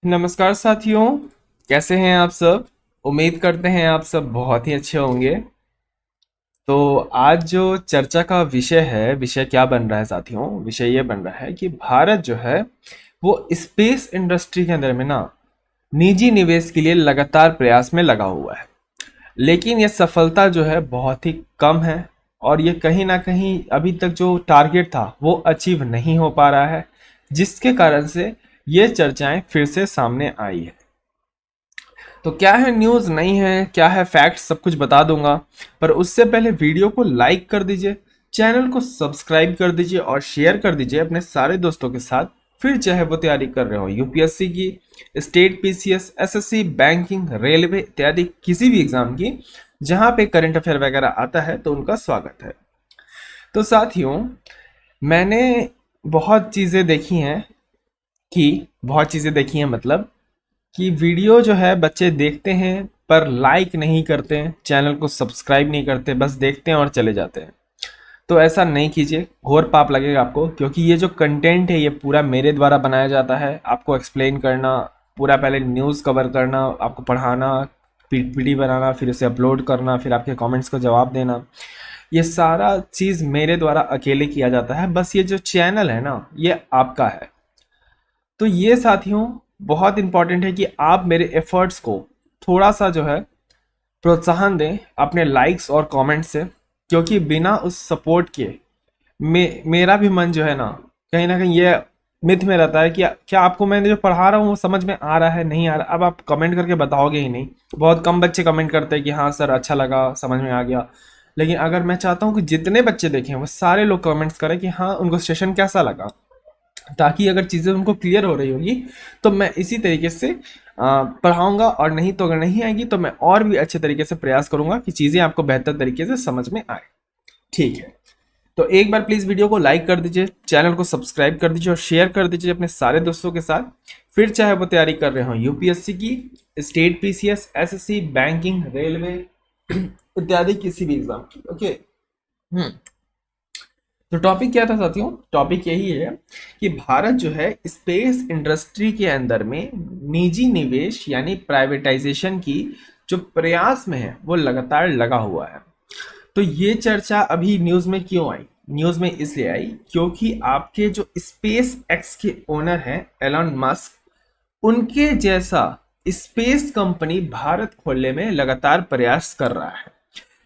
नमस्कार साथियों। कैसे हैं आप सब? उम्मीद करते हैं आप सब बहुत ही अच्छे होंगे। तो आज जो चर्चा का विषय है, विषय क्या बन रहा है साथियों? विषय ये बन रहा है कि भारत जो है वो स्पेस इंडस्ट्री के अंदर में ना निजी निवेश के लिए लगातार प्रयास में लगा हुआ है। लेकिन ये सफलता जो है बहुत ही कम है, और ये कहीं ना कहीं अभी तक जो टारगेट था वो अचीव नहीं हो पा रहा है, जिसके कारण से ये चर्चाएं फिर से सामने आई है। तो क्या है न्यूज़, नहीं है क्या है फैक्ट, सब कुछ बता दूंगा। पर उससे पहले वीडियो को लाइक कर दीजिए, चैनल को सब्सक्राइब कर दीजिए और शेयर कर दीजिए अपने सारे दोस्तों के साथ। फिर चाहे वो तैयारी कर रहे हो यूपीएससी की, state PCS, SSC, banking, railway इत्यादि किसी भी एग्जाम की, जहां पे करंट अफेयर वगैरह आता है तो उनका स्वागत है। तो साथियों, मैंने बहुत चीज़ें देखी हैं बहुत चीज़ें देखी हैं, मतलब कि वीडियो जो है बच्चे देखते हैं पर लाइक नहीं करते हैं, चैनल को सब्सक्राइब नहीं करते, बस देखते हैं और चले जाते हैं। तो ऐसा नहीं कीजिए, घोर पाप लगेगा आपको, क्योंकि ये जो कंटेंट है ये पूरा मेरे द्वारा बनाया जाता है। आपको एक्सप्लेन करना, पूरा पहले न्यूज़ कवर करना, आपको पढ़ाना, पीपीटी बनाना, फिर उसे अपलोड करना, फिर आपके कमेंट्स का जवाब देना, ये सारा चीज़ मेरे द्वारा अकेले किया जाता है। बस ये जो चैनल है ना, ये आपका है। तो ये साथियों बहुत इंपॉर्टेंट है कि आप मेरे एफर्ट्स को थोड़ा सा जो है प्रोत्साहन दें अपने लाइक्स और कमेंट्स से, क्योंकि बिना उस सपोर्ट के मेरा भी मन जो है ना कहीं ये मिथ में रहता है कि क्या आपको मैंने जो पढ़ा रहा हूँ वो समझ में आ रहा है, नहीं आ रहा। अब आप कमेंट करके बताओगे ही नहीं। बहुत कम बच्चे कमेंट करते हैं कि हाँ सर अच्छा लगा, समझ में आ गया। लेकिन अगर मैं चाहता हूँ कि जितने बच्चे देखें वो सारे लोग कमेंट्स करें कि हाँ उनको सेशन कैसा लगा, ताकि अगर चीज़ें उनको क्लियर हो रही होगी तो मैं इसी तरीके से पढ़ाऊंगा, और नहीं तो अगर नहीं आएगी तो मैं और भी अच्छे तरीके से प्रयास करूंगा कि चीज़ें आपको बेहतर तरीके से समझ में आए। ठीक है, तो एक बार प्लीज़ वीडियो को लाइक कर दीजिए, चैनल को सब्सक्राइब कर दीजिए और शेयर कर दीजिए अपने सारे दोस्तों के साथ। फिर चाहे वो तैयारी कर रहे हो यूपीएससी की, state PCS, SSC, banking, railway इत्यादि किसी भी एग्जाम की। ओके। हम्म। तो टॉपिक क्या था साथियों? टॉपिक यही है कि भारत जो है स्पेस इंडस्ट्री के अंदर में निजी निवेश यानी प्राइवेटाइजेशन की जो प्रयास में है वो लगातार लगा हुआ है। तो ये चर्चा अभी न्यूज़ में क्यों आई? न्यूज़ में इसलिए आई क्योंकि आपके जो स्पेस एक्स के ओनर हैं एलन मस्क, उनके जैसा स्पेस कंपनी भारत खोलने में लगातार प्रयास कर रहा है।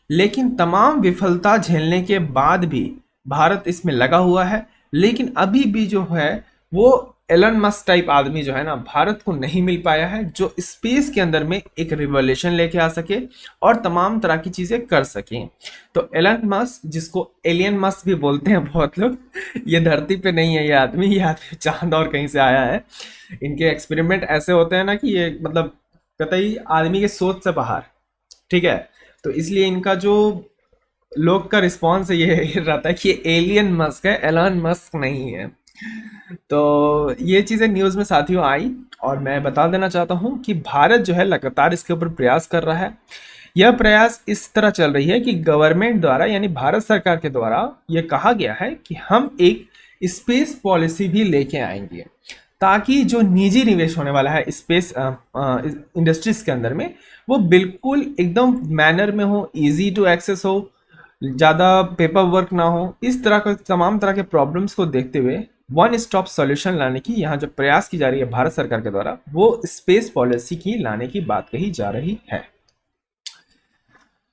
लेकिन तमाम विफलता झेलने के बाद भी भारत इसमें लगा हुआ है। लेकिन अभी भी जो है वो एलन मस्क टाइप आदमी जो है ना, भारत को नहीं मिल पाया है जो स्पेस के अंदर में एक रिवॉल्यूशन लेके आ सके और तमाम तरह की चीजें कर सके। तो एलन मस्क, जिसको एलियन मस्क भी बोलते हैं बहुत लोग, ये धरती पे नहीं है, ये आदमी चांद और कहीं से आया है। इनके एक्सपेरिमेंट ऐसे होते हैं ना कि ये मतलब कतई आदमी के सोच से बाहर। ठीक है, तो इसलिए इनका जो लोग का रिस्पॉन्स है ये रहता है कि ये एलियन मस्क है, एलन मस्क नहीं है। तो ये चीज़ें न्यूज़ में साथियों आई, और मैं बता देना चाहता हूँ कि भारत जो है लगातार इसके ऊपर प्रयास कर रहा है। यह प्रयास इस तरह चल रही है कि गवर्नमेंट द्वारा यानी भारत सरकार के द्वारा ये कहा गया है कि हम एक स्पेस पॉलिसी भी लेके आएंगे, ताकि जो निजी निवेश होने वाला है स्पेस इंडस्ट्रीज के अंदर में, वो बिल्कुल एकदम मैनर में हो, इजी टू एक्सेस हो, ज़्यादा पेपर वर्क ना हो। इस तरह के तमाम तरह के प्रॉब्लम्स को देखते हुए वन स्टॉप सॉल्यूशन लाने की यहाँ जो प्रयास की जा रही है भारत सरकार के द्वारा, वो स्पेस पॉलिसी की लाने की बात कही जा रही है।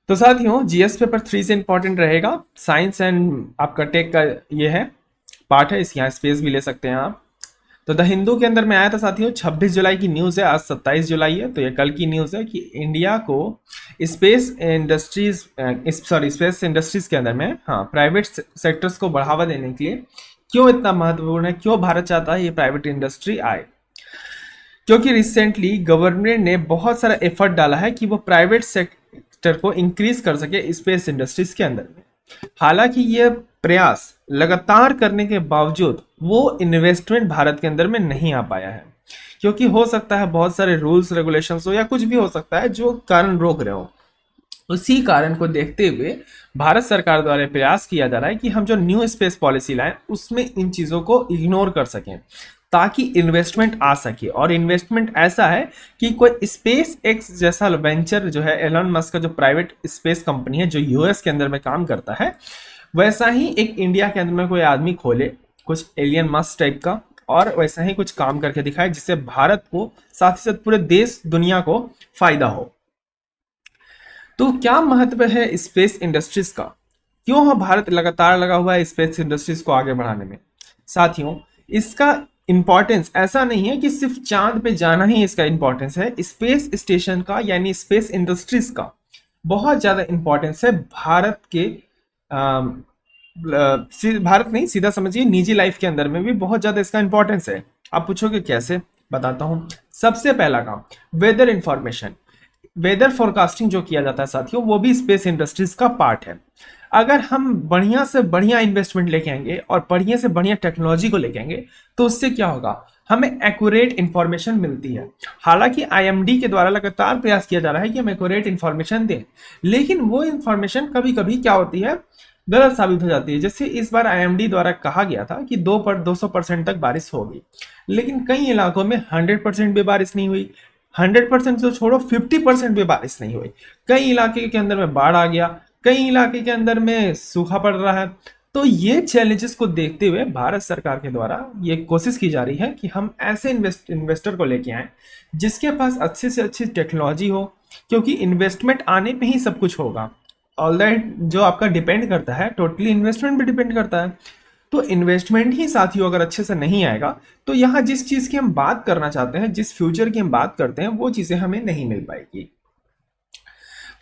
तो साथियों, जीएस पेपर 3 से इंपॉर्टेंट रहेगा। साइंस एंड आपका टेक का ये है पार्ट है, इस यहाँ स्पेस भी ले सकते हैं आप। तो द हिंदू के अंदर में आया था साथियों, 26 जुलाई की न्यूज़ है, आज 27 जुलाई है, तो ये कल की न्यूज़ है कि इंडिया को स्पेस इंडस्ट्रीज स्पेस इंडस्ट्रीज के अंदर में, हाँ, प्राइवेट सेक्टर्स को बढ़ावा देने के लिए क्यों इतना महत्वपूर्ण है, क्यों भारत चाहता है ये प्राइवेट इंडस्ट्री आए? क्योंकि रिसेंटली गवर्नमेंट ने बहुत सारा एफर्ट डाला है कि वो प्राइवेट सेक्टर को इंक्रीज कर सके स्पेस इंडस्ट्रीज के अंदर में। हालांकि ये प्रयास लगातार करने के बावजूद वो इन्वेस्टमेंट भारत के अंदर में नहीं आ पाया है, क्योंकि हो सकता है बहुत सारे रूल्स रेगुलेशंस हो या कुछ भी हो सकता है जो कारण रोक रहे हो। उसी कारण को देखते हुए भारत सरकार द्वारा प्रयास किया जा रहा है कि हम जो न्यू स्पेस पॉलिसी लाएं उसमें इन चीज़ों को इग्नोर कर सकें, ताकि इन्वेस्टमेंट आ सके। और इन्वेस्टमेंट ऐसा है कि कोई स्पेस एक्स जैसा वेंचर जो है, एलन मस्क का जो प्राइवेट स्पेस कंपनी है जो यूएस के अंदर में काम करता है, वैसा ही एक इंडिया के अंदर में कोई आदमी खोले कुछ एलियन मस्क टाइप का, और वैसा ही कुछ काम करके दिखाए जिससे भारत को साथ ही साथ पूरे देश दुनिया को फायदा हो। तो क्या महत्व है स्पेस इंडस्ट्रीज का, क्यों है भारत लगातार लगा हुआ है स्पेस इंडस्ट्रीज को आगे बढ़ाने में। साथियों, इसका इंपॉर्टेंस ऐसा नहीं है कि सिर्फ चांद पे जाना ही इसका इंपॉर्टेंस है। स्पेस स्टेशन का यानी स्पेस इंडस्ट्रीज का बहुत ज्यादा इंपॉर्टेंस है भारत के भारत नहीं, सीधा समझिए निजी लाइफ के अंदर में भी बहुत ज्यादा इसका इंपॉर्टेंस है। आप पूछोगे कैसे, बताता हूं। सबसे पहला काम, वेदर इंफॉर्मेशन। वेदर फोरकास्टिंग जो किया जाता है साथियों, वो भी स्पेस इंडस्ट्रीज का पार्ट है। अगर हम बढ़िया से बढ़िया इन्वेस्टमेंट लेके आएंगे और बढ़िया से बढ़िया टेक्नोलॉजी को लेके आएंगे तो उससे क्या होगा, हमें एक्यूरेट इंफॉर्मेशन मिलती है। हालांकि आईएमडी के द्वारा लगातार प्रयास किया जा रहा है कि हम एक्यूरेट इंफॉर्मेशन दें, लेकिन वो इंफॉर्मेशन कभी कभी क्या होती है, गलत साबित हो जाती है। जैसे इस बार आईएमडी द्वारा कहा गया था कि 200% तक बारिश होगी, लेकिन कई इलाकों में 100% भी बारिश नहीं हुई। 100% तो छोड़ो, 50% भी बारिश नहीं हुई। कई इलाके के अंदर में बाढ़ आ गया, कई इलाके के अंदर में सूखा पड़ रहा है। तो ये चैलेंजेस को देखते हुए भारत सरकार के द्वारा ये कोशिश की जा रही है कि हम ऐसे इन्वेस्टर को लेके आए जिसके पास अच्छे से अच्छी टेक्नोलॉजी हो, क्योंकि इन्वेस्टमेंट आने पे ही सब कुछ होगा। ऑल दैट जो आपका डिपेंड करता है, टोटली इन्वेस्टमेंट पे डिपेंड करता है। तो इन्वेस्टमेंट ही साथियों अगर अच्छे से नहीं आएगा तो यहाँ जिस चीज़ की हम बात करना चाहते हैं, जिस फ्यूचर की हम बात करते हैं, वो चीज़ें हमें नहीं मिल पाएगी।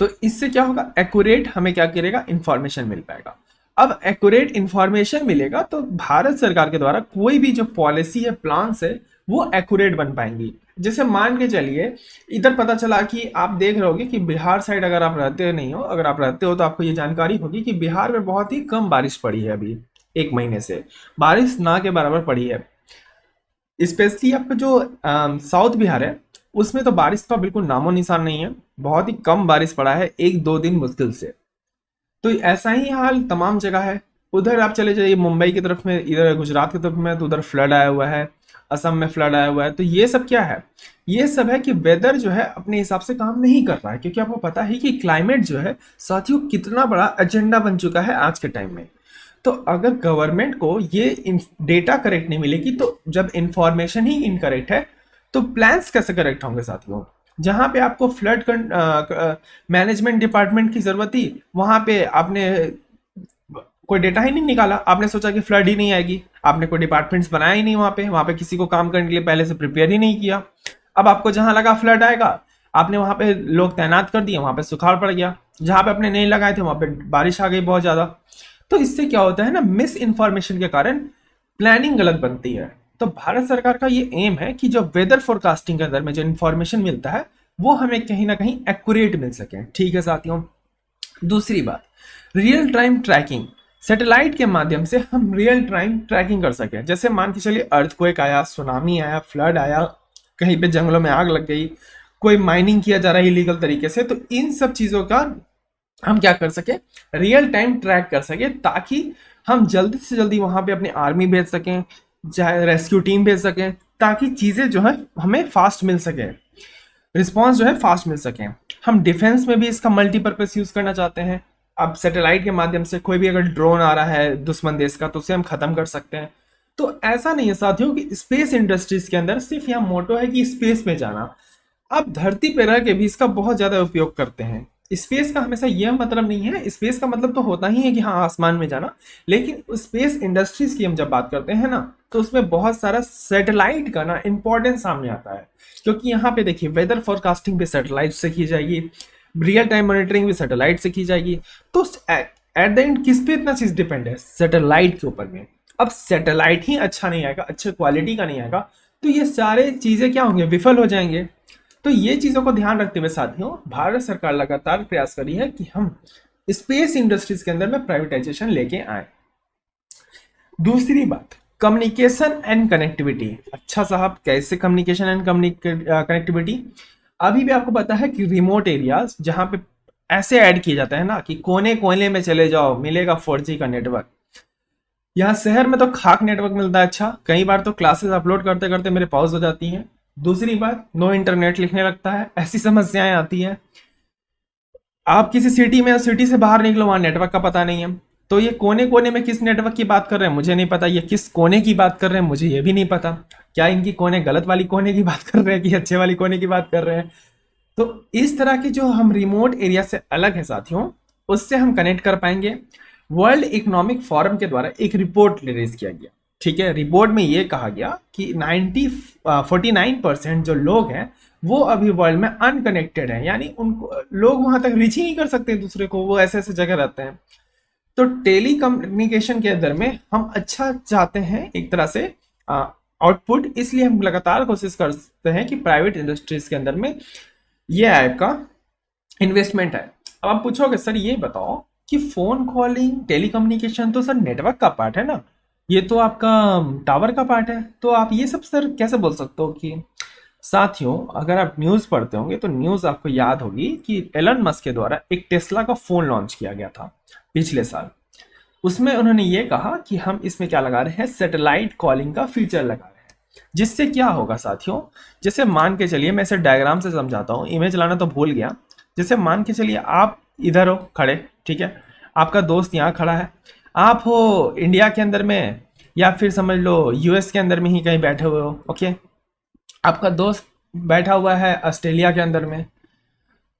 तो इससे क्या होगा, एक्यूरेट हमें क्या करेगा, इंफॉर्मेशन मिल पाएगा। अब एक्यूरेट इंफॉर्मेशन मिलेगा तो भारत सरकार के द्वारा कोई भी जो पॉलिसी है, प्लान्स है, वो एक्यूरेट बन पाएंगी। जैसे मान के चलिए, इधर पता चला कि आप देख रहे होगे कि बिहार साइड अगर आप रहते नहीं हो, अगर आप रहते हो तो आपको ये जानकारी होगी कि बिहार में बहुत ही कम बारिश पड़ी है। अभी 1 महीने से बारिश ना के बराबर पड़ी है। स्पेशली आपका जो साउथ बिहार है, उसमें तो बारिश का बिल्कुल नामो निशान नहीं है। बहुत ही कम बारिश पड़ा है, 1-2 दिन मुश्किल से। तो ऐसा ही हाल तमाम जगह है। उधर आप चले जाइए मुंबई की तरफ में, इधर गुजरात की तरफ में, तो उधर फ्लड आया हुआ है, असम में फ्लड आया हुआ है। तो ये सब क्या है, ये सब है कि वेदर जो है अपने हिसाब से काम नहीं कर रहा है। क्योंकि आपको पता है कि क्लाइमेट जो है साथियों कितना बड़ा एजेंडा बन चुका है आज के टाइम में। तो अगर गवर्नमेंट को ये डेटा करेक्ट नहीं मिलेगी, तो जब इंफॉर्मेशन ही इनकरेक्ट है तो प्लान्स कैसे करेक्ट होंगे साथियों। जहां पे आपको फ्लड मैनेजमेंट डिपार्टमेंट की जरूरत थी, वहां पे आपने कोई डेटा ही नहीं निकाला। आपने सोचा कि फ्लड ही नहीं आएगी, आपने कोई डिपार्टमेंट्स बनाया ही नहीं, वहां पे किसी को काम करने के लिए पहले से प्रिपेयर ही नहीं किया। अब आपको जहां लगा फ्लड आएगा, आपने वहां पे लोग तैनात कर दिए, वहां पे सुखाड़ पड़ गया। जहां पे आपने नहीं लगाए थे वहां पे बारिश आ गई बहुत ज्यादा। तो इससे क्या होता है ना, मिस इन्फॉर्मेशन के कारण प्लानिंग गलत बनती है। तो भारत सरकार का ये एम है कि जो वेदर फोरकास्टिंग के अंदर में जो इन्फॉर्मेशन मिलता है वो हमें कहीं ना कहीं एक्यूरेट मिल सके। ठीक है साथियों, दूसरी बात, रियल टाइम ट्रैकिंग। सैटेलाइट के माध्यम से हम रियल टाइम ट्रैकिंग कर सकें। जैसे मान के चलिए अर्थक्वेक आया, सुनामी आया, फ्लड आया, कहीं पे जंगलों में आग लग गई, कोई माइनिंग किया जा रहा है इलीगल तरीके से, तो इन सब चीजों का हम क्या कर सके, रियल टाइम ट्रैक कर सके, ताकि हम जल्दी से जल्दी वहां पे अपनी आर्मी भेज सकें, चाहे रेस्क्यू टीम भेज सकें, ताकि चीजें जो है हमें फास्ट मिल सके, रिस्पॉन्स जो है फास्ट मिल सके। हम डिफेंस में भी इसका मल्टीपर्पज यूज करना चाहते हैं। अब सैटेलाइट के माध्यम से कोई भी अगर ड्रोन आ रहा है दुश्मन देश का, तो उसे हम खत्म कर सकते हैं। तो ऐसा नहीं है साथियों कि स्पेस इंडस्ट्रीज के अंदर सिर्फ यहाँ मोटो है कि स्पेस में जाना। आप धरती पे रह के भी इसका बहुत ज्यादा उपयोग करते हैं। स्पेस का हमेशा यह मतलब नहीं है, स्पेस का मतलब तो होता ही है कि हाँ आसमान में जाना, लेकिन स्पेस इंडस्ट्रीज की हम जब बात करते हैं ना, तो उसमें बहुत सारा सैटेलाइट का ना इंपॉर्टेंस सामने आता है। क्योंकि यहाँ पे देखिए, वेदर फोरकास्टिंग भी सैटेलाइट से की जाएगी, रियल टाइम मॉनिटरिंग भी सैटेलाइट से की जाएगी। तो एट द एंड किस पे इतना चीज डिपेंड है, सैटेलाइट के ऊपर में। अब सैटेलाइट ही अच्छा नहीं आएगा, अच्छे क्वालिटी का नहीं आएगा, तो ये सारे चीजें क्या होंगे, विफल हो जाएंगे। तो ये चीजों को ध्यान रखते हुए साथियों, भारत सरकार लगातार प्रयास कर रही है कि हम स्पेस इंडस्ट्रीज के अंदर में प्राइवेटाइजेशन लेके आए। दूसरी बात, कम्युनिकेशन एंड कनेक्टिविटी। अच्छा साहब, कैसे कम्युनिकेशन एंड कनेक्टिविटी? अभी भी आपको पता है कि रिमोट एरियाज जहां पे ऐसे ऐड किया जाता है ना कि कोने कोने में चले जाओ, मिलेगा 4G का नेटवर्क। यहाँ शहर में तो खाक नेटवर्क मिलता है। अच्छा, कई बार तो क्लासेस अपलोड करते करते मेरे पॉज हो जाती हैं। दूसरी बात, नो इंटरनेट लिखने लगता है, ऐसी समस्याएं आती हैं। आप किसी सिटी में, सिटी से बाहर निकलो, वहां नेटवर्क का पता नहीं है। तो ये कोने कोने में किस नेटवर्क की बात कर रहे हैं मुझे नहीं पता, ये किस कोने की बात कर रहे हैं मुझे ये भी नहीं पता। क्या इनकी कोने गलत वाली कोने की बात कर रहे हैं कि अच्छे वाली कोने की बात कर रहे हैं। तो इस तरह के जो हम रिमोट एरिया से अलग है साथियों, उससे हम कनेक्ट कर पाएंगे। वर्ल्ड इकोनॉमिक फोरम के द्वारा एक रिपोर्ट रिलीज किया गया। ठीक है, रिपोर्ट में ये कहा गया कि 49% जो लोग हैं वो अभी वर्ल्ड में अनकनेक्टेड हैं, यानी उनको लोग वहां तक रीच ही नहीं कर सकते दूसरे को, वो ऐसे ऐसे जगह रहते हैं। तो टेली कम्युनिकेशन के अंदर में हम अच्छा चाहते हैं एक तरह से आउटपुट, इसलिए हम लगातार कोशिश करते हैं कि प्राइवेट इंडस्ट्रीज के अंदर में ये ऐप का इन्वेस्टमेंट है। अब आप पूछोगे सर ये बताओ कि फोन कॉलिंग टेली कम्युनिकेशन तो सर नेटवर्क का पार्ट है ना, ये तो आपका टावर का पार्ट है, तो आप ये सब सर कैसे बोल सकते हो कि। साथियों, अगर आप न्यूज़ पढ़ते होंगे तो न्यूज़ आपको याद होगी कि एलन मस्क के द्वारा एक टेस्ला का फ़ोन लॉन्च किया गया था पिछले साल। उसमें उन्होंने ये कहा कि हम इसमें क्या लगा रहे हैं, सैटेलाइट कॉलिंग का फीचर लगा रहे हैं। जिससे क्या होगा साथियों, जैसे मान के चलिए, मैं इसे डायग्राम से समझाता हूँ, इमेज लाना तो भूल गया। जैसे मान के चलिए आप इधर हो खड़े, ठीक है, आपका दोस्त यहाँ खड़ा है, आप हो इंडिया के अंदर में या फिर समझ लो यूएस के अंदर में ही कहीं बैठे हुए हो, ओके। आपका दोस्त बैठा हुआ है ऑस्ट्रेलिया के अंदर में,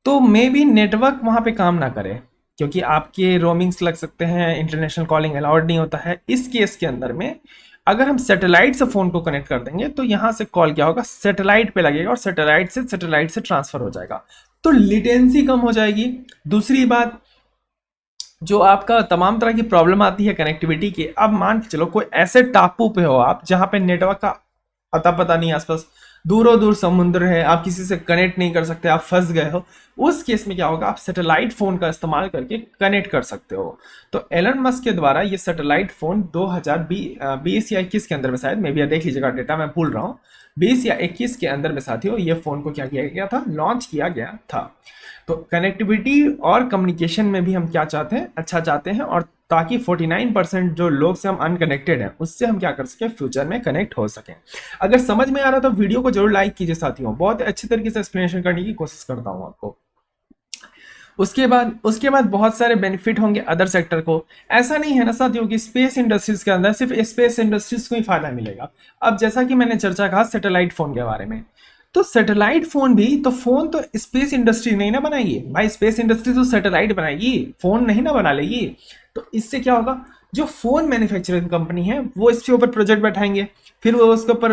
तो मे बी नेटवर्क वहां पे काम ना करे, क्योंकि आपके रोमिंग्स लग सकते हैं, इंटरनेशनल कॉलिंग अलाउड नहीं होता है। इस केस के अंदर में अगर हम सैटेलाइट से फोन को कनेक्ट कर देंगे तो यहाँ से कॉल क्या होगा, सैटेलाइट पे लगेगा और सैटेलाइट से ट्रांसफर हो जाएगा, तो लिटेंसी कम हो जाएगी। दूसरी बात, जो आपका तमाम तरह की प्रॉब्लम आती है कनेक्टिविटी की, अब मान के चलो कोई ऐसे टापू पे हो आप जहां पे नेटवर्क का अता पता नहीं, आसपास दूरों दूर समुद्र है, आप किसी से कनेक्ट नहीं कर सकते, आप फंस गए हो, उस केस में क्या होगा, आप सैटेलाइट फोन का इस्तेमाल करके कनेक्ट कर सकते हो। तो एलन मस्क के द्वारा ये सैटेलाइट फोन 2020 या 21 के अंदर में, शायद मे भी देख लीजिएगा डेटा, मैं भूल रहा हूँ, 20 या 21 के अंदर में साथियों ये फोन को क्या किया गया था, लॉन्च किया गया था। तो कनेक्टिविटी और कम्युनिकेशन में भी हम क्या चाहते हैं, अच्छा चाहते हैं, और ताकि 49% जो लोग से हम अनकनेक्टेड हैं उससे हम क्या कर सके, फ्यूचर में कनेक्ट हो सकें। अगर समझ में आ रहा तो वीडियो को जरूर लाइक कीजिए साथियों, बहुत अच्छी तरीके से एक्सप्लेनेशन करने की कोशिश करता हूं आपको। उसके बाद बहुत सारे बेनिफिट होंगे अदर सेक्टर को। ऐसा नहीं है ना साथियों कि स्पेस इंडस्ट्रीज के अंदर सिर्फ स्पेस इंडस्ट्रीज को ही फायदा मिलेगा। अब जैसा कि मैंने चर्चा कहा सैटेलाइट फोन के बारे में, तो सैटेलाइट फोन भी, तो फोन तो स्पेस इंडस्ट्री नहीं ना बनाएगी भाई, स्पेस इंडस्ट्री तो सैटेलाइट बनाएगी, फोन नहीं ना बना लेगी। तो इससे क्या होगा, जो फोन मैन्युफैक्चरिंग कंपनी है वो इसके ऊपर प्रोजेक्ट बैठाएंगे, फिर वो उसके ऊपर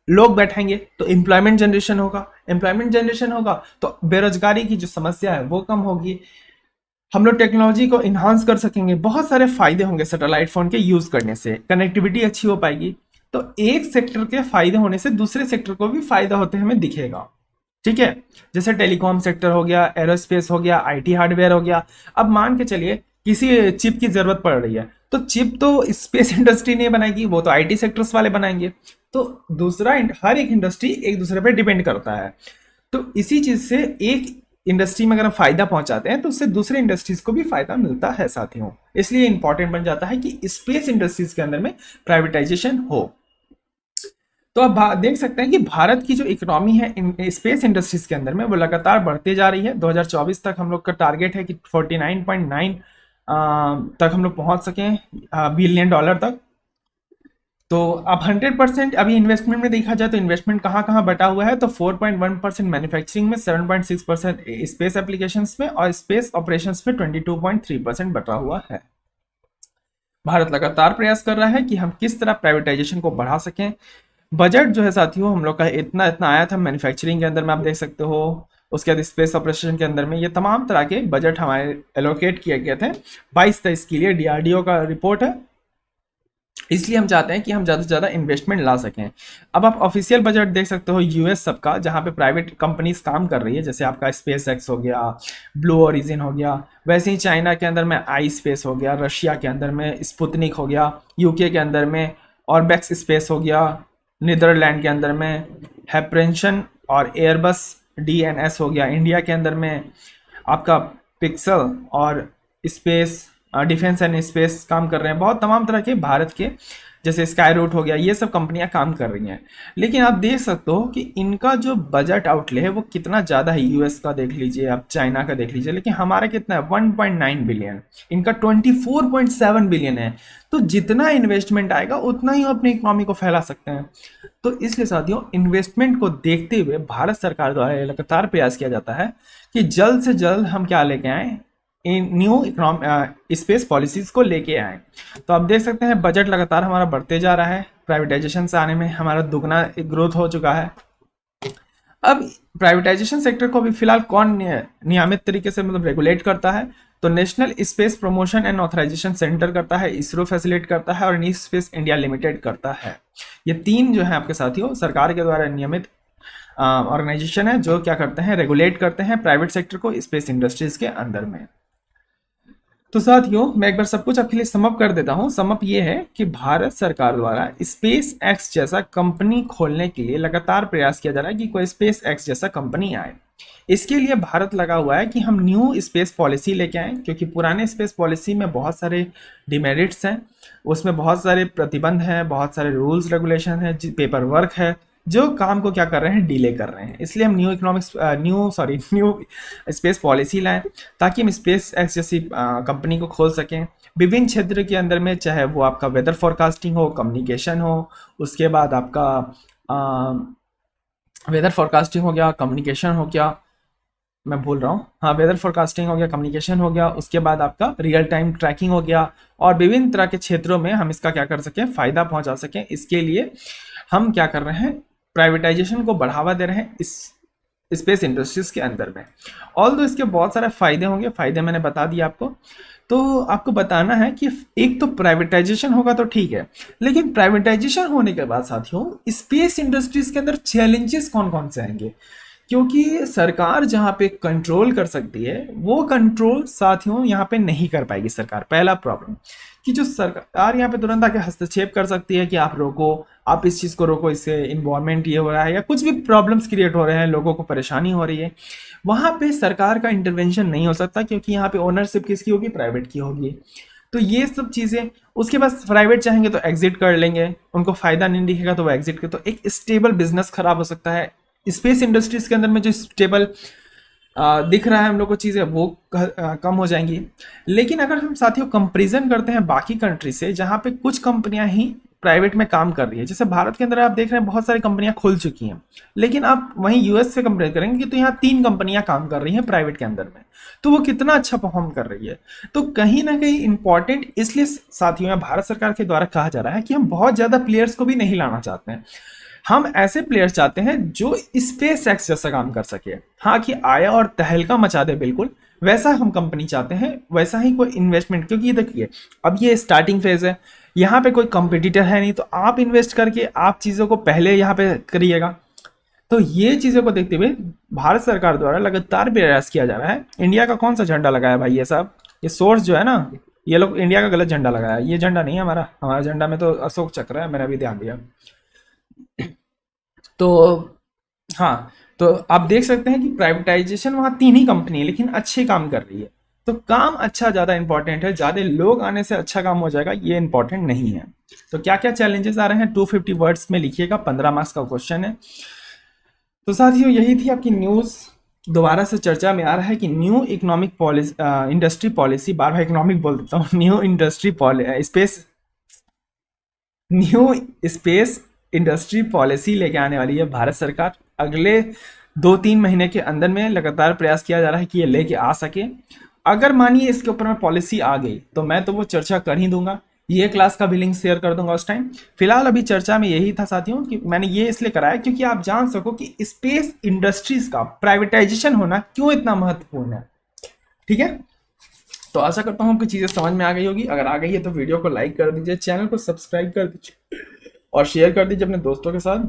लोग बैठाएंगे, तो एम्प्लॉयमेंट जनरेशन होगा, एम्प्लॉयमेंट जनरेशन होगा तो बेरोजगारी की जो समस्या है वो कम होगी, हम लोग टेक्नोलॉजी को इन्हांस कर सकेंगे, बहुत सारे फायदे होंगे सैटेलाइट फोन के यूज करने से, कनेक्टिविटी अच्छी हो पाएगी। तो एक सेक्टर के फायदे होने से दूसरे सेक्टर को भी फायदा होते हमें दिखेगा। ठीक है, जैसे टेलीकॉम सेक्टर हो गया, एरोस्पेस हो गया, आईटी हार्डवेयर हो गया। अब मान के चलिए किसी चिप की जरूरत पड़ रही है, तो चिप तो स्पेस इंडस्ट्री नहीं बनाएगी, वो तो आईटी सेक्टर्स वाले बनाएंगे। तो दूसरा, हर एक इंडस्ट्री एक दूसरे पर डिपेंड करता है। तो इसी चीज से एक इंडस्ट्री में अगर हम फायदा पहुंचाते हैं तो उससे दूसरे इंडस्ट्रीज को भी फायदा मिलता है साथियों। इसलिए इंपॉर्टेंट बन जाता है कि स्पेस इंडस्ट्रीज के अंदर में प्राइवेटाइजेशन हो। तो आप देख सकते हैं कि भारत की जो इकोनॉमी है स्पेस इंडस्ट्रीज के अंदर में वो लगातार बढ़ते जा रही है। 2024 तक हम लोग का टारगेट है कि 49.9 तक हम लोग पहुंच सकें, बिलियन डॉलर तक। तो अब 100% अभी इन्वेस्टमेंट में देखा जाए तो इन्वेस्टमेंट कहाँ कहाँ बटा हुआ है, तो 4.1% मैन्युफैक्चरिंग में, 7.6% स्पेस एप्लीकेशंस में और स्पेस ऑपरेशंस में 22.3% बटा हुआ है। भारत लगातार प्रयास कर रहा है कि हम किस तरह प्राइवेटाइजेशन को बढ़ा सकें। बजट जो है साथियों हम लोग का इतना इतना आया था मैन्युफैक्चरिंग के अंदर में, आप देख सकते हो। उसके बाद स्पेस ऑपरेशन के अंदर में ये तमाम तरह के बजट हमारे एलोकेट किए गए थे 22-23 के लिए, डीआरडीओ का रिपोर्ट है। इसलिए हम चाहते हैं कि हम ज़्यादा से ज़्यादा इन्वेस्टमेंट ला सकें। अब आप ऑफिशियल बजट देख सकते हो यूएस सबका, जहाँ पे प्राइवेट कंपनीज काम कर रही है, जैसे आपका स्पेस एक्स हो गया, ब्लू ओरिजिन हो गया, वैसे ही चाइना के अंदर में आई स्पेस हो गया, रशिया के अंदर में स्पुतनिक हो गया, यूके के अंदर में ऑर्बेक्स स्पेस हो गया, नीदरलैंड के अंदर में हैप्रेंशन और एयरबस डीएनएस हो गया, इंडिया के अंदर में आपका पिक्सल और स्पेस डिफेंस एंड स्पेस काम कर रहे हैं, बहुत तमाम तरह के भारत के, जैसे स्काई रूट हो गया, ये सब कंपनियां काम कर रही हैं। लेकिन आप देख सकते हो कि इनका जो बजट आउटले है वो कितना ज़्यादा है। यूएस का देख लीजिए, आप चाइना का देख लीजिए, लेकिन हमारा कितना है, 1.9 बिलियन, इनका 24.7 बिलियन है। तो जितना इन्वेस्टमेंट आएगा उतना ही अपनी इकोनॉमी को फैला सकते हैं। तो इसलिए साथियों, इन्वेस्टमेंट को देखते हुए भारत सरकार द्वारा ये लगातार प्रयास किया जाता है कि जल्द से जल्द हम क्या लेके आए, इन न्यू इकोनॉमी स्पेस पॉलिसीज को लेके आए। तो आप देख सकते हैं बजट लगातार हमारा बढ़ते जा रहा है, प्राइवेटाइजेशन से आने में हमारा दुगना ग्रोथ हो चुका है। अब प्राइवेटाइजेशन सेक्टर को अभी फिलहाल कौन नियमित तरीके से मतलब रेगुलेट करता है, तो national space promotion and authorisation centre करता है, इसरो फैसिलिटेट करता है और नी स्पेस इंडिया लिमिटेड करता है। ये तीन जो है आपके साथियों सरकार के द्वारा नियमित ऑर्गेनाइजेशन है जो क्या करते हैं, रेगुलेट करते हैं प्राइवेट सेक्टर को स्पेस इंडस्ट्रीज के अंदर में। तो साथियों, मैं एक बार सब कुछ आपके लिए समअप कर देता हूँ। समअप ये है कि भारत सरकार द्वारा स्पेस एक्स जैसा कंपनी खोलने के लिए लगातार प्रयास किया जा रहा है कि कोई स्पेस एक्स जैसा कंपनी आए। इसके लिए भारत लगा हुआ है कि हम न्यू स्पेस पॉलिसी लेके आए, क्योंकि पुराने स्पेस पॉलिसी में बहुत सारे डिमेरिट्स हैं, उसमें बहुत सारे प्रतिबंध हैं, बहुत सारे रूल्स रेगुलेशन है, पेपर वर्क है, जो काम को क्या कर रहे हैं, डिले कर रहे हैं। इसलिए हम न्यू स्पेस पॉलिसी लाएं ताकि हम स्पेस एक्स जैसी कंपनी को खोल सकें विभिन्न क्षेत्र के अंदर में, चाहे वो आपका वेदर फोरकास्टिंग हो, कम्युनिकेशन हो, उसके बाद आपका वेदर फोरकास्टिंग हो गया, कम्युनिकेशन हो गया, मैं भूल रहा हूँ, हाँ वेदर फोरकास्टिंग हो गया, कम्युनिकेशन हो गया, उसके बाद आपका रियल टाइम ट्रैकिंग हो गया, और विभिन्न तरह के क्षेत्रों में हम इसका क्या कर सकें, फायदा पहुंचा सकें। इसके लिए हम क्या कर रहे हैं, प्राइवेटाइजेशन को बढ़ावा दे रहे हैं इस स्पेस इंडस्ट्रीज के अंदर में। ऑल दो इसके बहुत सारे फायदे होंगे, फायदे मैंने बता दिए आपको। तो आपको बताना है कि एक तो प्राइवेटाइजेशन होगा तो ठीक है, लेकिन प्राइवेटाइजेशन होने के बाद साथियों स्पेस इंडस्ट्रीज के अंदर चैलेंजेस कौन कौन से आएंगे, क्योंकि सरकार जहाँ पे कंट्रोल कर सकती है वो कंट्रोल साथियों यहाँ पे नहीं कर पाएगी सरकार। पहला प्रॉब्लम कि जो सरकार यहाँ पे तुरंत आके हस्तक्षेप कर सकती है कि आप रोको, आप इस चीज़ को रोको, इससे इन्वायरमेंट ये हो रहा है, या कुछ भी प्रॉब्लम्स क्रिएट हो रहे हैं, लोगों को परेशानी हो रही है, वहाँ पे सरकार का इंटरवेंशन नहीं हो सकता, क्योंकि यहाँ पे ओनरशिप किसकी होगी, प्राइवेट की होगी। तो ये सब चीज़ें, उसके बाद प्राइवेट चाहेंगे तो एग्जिट कर लेंगे, उनको फायदा नहीं दिखेगा तो वो एग्जिट कर, तो एक स्टेबल बिजनेस खराब हो सकता है। स्पेस इंडस्ट्रीज के अंदर में जो स्टेबल दिख रहा है हम लोग को चीज़ें, वो कम हो जाएंगी। लेकिन अगर हम साथियों कंपैरिजन करते हैं बाकी कंट्री से, जहाँ पे कुछ कंपनियां ही प्राइवेट में काम कर रही है, जैसे भारत के अंदर आप देख रहे हैं बहुत सारी कंपनियां खुल चुकी हैं, लेकिन आप वहीं यूएस से कंपेयर करेंगे तो यहाँ 3 कंपनियां काम कर रही हैं प्राइवेट के अंदर में, तो वो कितना अच्छा परफॉर्म कर रही है। तो कहीं ना कहीं इंपॉर्टेंट इसलिए साथियों यहाँ भारत सरकार के द्वारा कहा जा रहा है कि हम बहुत ज़्यादा प्लेयर्स को भी नहीं लाना चाहते हैं, हम ऐसे प्लेयर्स चाहते हैं जो स्पेस एक्स जैसा काम कर सके, हाँ कि आया और तहलका मचा दे, बिल्कुल वैसा हम कंपनी चाहते हैं, वैसा ही कोई इन्वेस्टमेंट। क्योंकि देखिए अब ये स्टार्टिंग फेज है, यहाँ पे कोई कंपटीटर है नहीं, तो आप इन्वेस्ट करके आप चीज़ों को पहले यहाँ पे करिएगा। तो ये चीज़ों को देखते हुए भारत सरकार द्वारा लगातार प्रयास किया जा रहा है। इंडिया का कौन सा झंडा लगाया भाई, ये सब ये सोर्स जो है ना, ये लोग इंडिया का गलत झंडा लगाया, ये झंडा नहीं है हमारा, हमारा झंडा में तो अशोक चक्र है, मैंने अभी ध्यान दिया। तो हाँ, तो आप देख सकते हैं कि प्राइवेटाइजेशन वहाँ 3 ही कंपनी है, लेकिन अच्छे काम कर रही है। तो काम अच्छा ज़्यादा इंपॉर्टेंट है, ज़्यादा लोग आने से अच्छा काम हो जाएगा ये इंपॉर्टेंट नहीं है। तो क्या क्या चैलेंजेस आ रहे हैं 250 वर्ड्स में लिखिएगा, 15 मार्क्स का क्वेश्चन है। तो साथियों यही थी आपकी न्यूज़। दोबारा से चर्चा में आ रहा है कि new economic policy, industry policy, बार बार इकोनॉमिक बोल देता हूँ, न्यू स्पेस इंडस्ट्री पॉलिसी लेके आने वाली है भारत सरकार। अगले 2-3 महीने के अंदर में लगातार प्रयास किया जा रहा है कि ये लेके आ सके। अगर मानिए इसके ऊपर में पॉलिसी आ गई तो मैं तो वो चर्चा कर ही दूंगा, ये क्लास का भी लिंक शेयर कर दूंगा उस टाइम। फिलहाल अभी चर्चा में यही था साथियों कि मैंने ये इसलिए कराया क्योंकि आप जान सको कि स्पेस इंडस्ट्रीज का प्राइवेटाइजेशन होना क्यों इतना महत्वपूर्ण है। ठीक है, तो आशा करता हूँ आपको चीज़ें समझ में आ गई होगी। अगर आ गई है तो वीडियो को लाइक कर दीजिए, चैनल को सब्सक्राइब कर दीजिए और शेयर कर दीजिए अपने दोस्तों के साथ।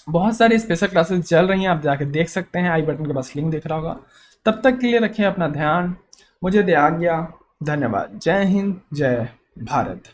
बहुत सारी स्पेशल क्लासेस चल रही हैं, आप जाके देख सकते हैं, आई बटन के पास लिंक दिख रहा होगा। तब तक के लिए रखें अपना ध्यान, मुझे दे आज्ञा, धन्यवाद। जय हिंद, जय भारत।